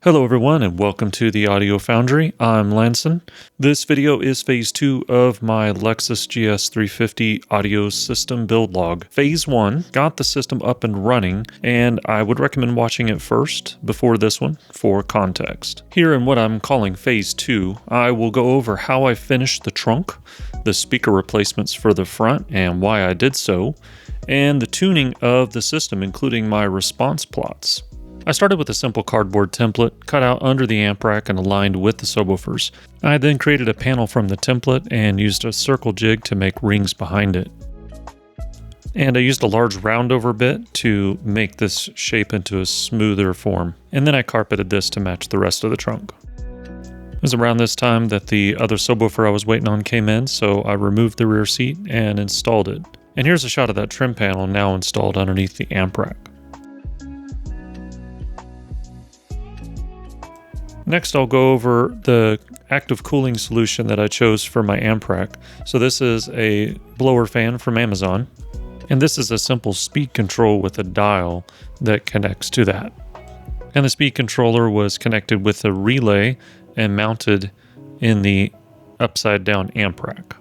Hello everyone and welcome to the Audio Foundry. I'm Lanson. This video is phase 2 of my Lexus GS350 audio system build log. Phase 1 got the system up and running, and I would recommend watching it first before this one for context. Here in what I'm calling phase 2, I will go over how I finished the trunk, the speaker replacements for the front and why I did so, and the tuning of the system including my response plots. I started with a simple cardboard template cut out under the amp rack and aligned with the subwoofers. I then created a panel from the template and used a circle jig to make rings behind it. And I used a large roundover bit to make this shape into a smoother form. And then I carpeted this to match the rest of the trunk. It was around this time that the other subwoofer I was waiting on came in, so I removed the rear seat and installed it. And here's a shot of that trim panel now installed underneath the amp rack. Next, I'll go over the active cooling solution that I chose for my amp rack. So this is a blower fan from Amazon, and this is a simple speed control with a dial that connects to that. And the speed controller was connected with a relay and mounted in the upside down amp rack.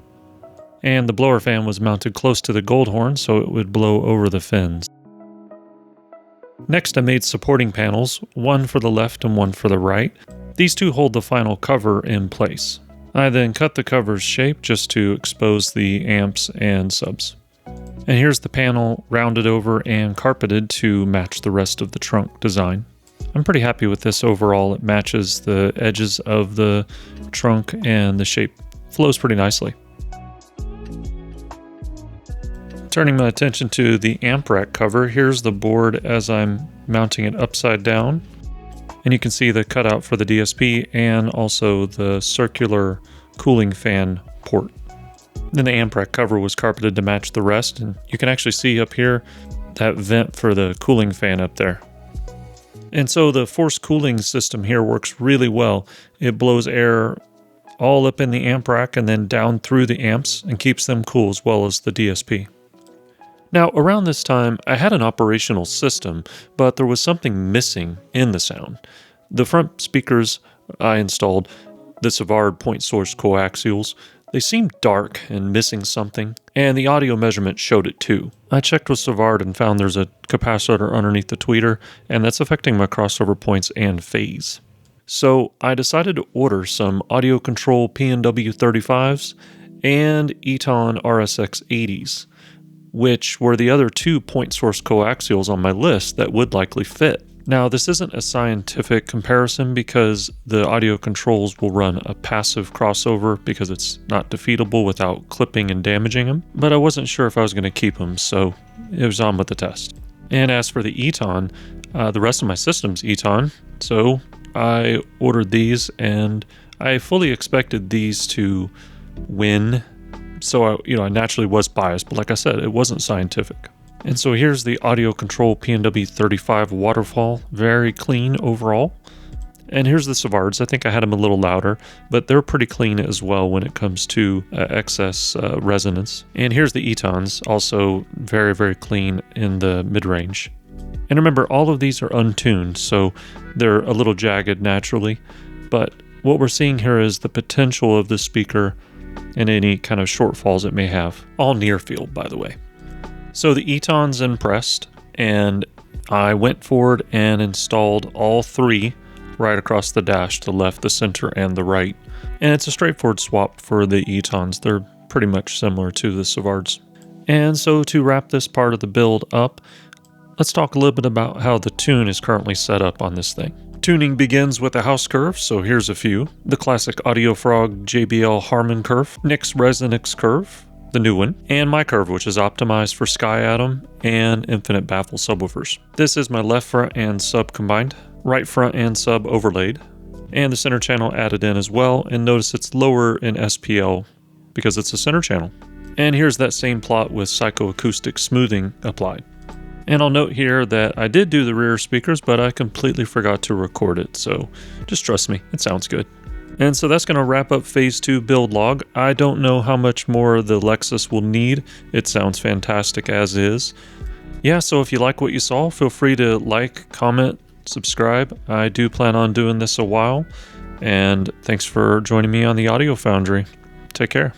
And the blower fan was mounted close to the Goldhorn so it would blow over the fins. Next, I made supporting panels, one for the left and one for the right. These two hold the final cover in place. I then cut the cover's shape just to expose the amps and subs. And here's the panel rounded over and carpeted to match the rest of the trunk design. I'm pretty happy with this overall. It matches the edges of the trunk and the shape flows pretty nicely. Turning my attention to the amp rack cover, here's the board as I'm mounting it upside down. And you can see the cutout for the DSP and also the circular cooling fan port. Then the amp rack cover was carpeted to match the rest, and you can actually see up here that vent for the cooling fan up there. And so the force cooling system here works really well. It blows air all up in the amp rack and then down through the amps and keeps them cool as well as the DSP. Now, around this time, I had an operational system, but there was something missing in the sound. The front speakers I installed, the Savard Point-source coaxials, they seemed dark and missing something, and the audio measurement showed it too. I checked with Savard and found there's a capacitor underneath the tweeter, and that's affecting my crossover points and phase. So I decided to order some audio control PW12s and Eton RSX80s. Which were the other two point-source coaxials on my list that would likely fit. Now, this isn't a scientific comparison because the audio controls will run a passive crossover because it's not defeatable without clipping and damaging them, but I wasn't sure if I was going to keep them, so it was on with the test. And as for the Eton, the rest of my system's Eton, so I ordered these and I fully expected these to win. So I naturally was biased, but like I said, it wasn't scientific. And so here's the audio control PW35 waterfall, very clean overall. And here's the Savards. I think I had them a little louder, but they're pretty clean as well when it comes to excess resonance. And here's the Etons, also very, very clean in the mid-range. And remember, all of these are untuned, so they're a little jagged naturally. But what we're seeing here is the potential of the speaker and any kind of shortfalls it may have. All near field, by the way. So the Eton's impressed, and I went forward and installed all three right across the dash, the left, the center, and the right. And it's a straightforward swap for the Etons. They're pretty much similar to the Savards. And so to wrap this part of the build up, let's talk a little bit about how the tune is currently set up on this thing. Tuning begins with a house curve, so here's a few. The classic AudioFrog JBL Harman curve, Nix Resonix curve, the new one, and my curve, which is optimized for Skyatom and Infinite Baffle subwoofers. This is my left front and sub combined, right front and sub overlaid, and the center channel added in as well, and notice it's lower in SPL because it's a center channel. And here's that same plot with psychoacoustic smoothing applied. And I'll note here that I did do the rear speakers, but I completely forgot to record it, so just trust me, it sounds good. And so that's going to wrap up phase 2 build log. I don't know how much more the Lexus will need. It sounds fantastic as is. Yeah, so if you like what you saw, feel free to like, comment, subscribe. I do plan on doing this a while, and thanks for joining me on the Audio Foundry. Take care.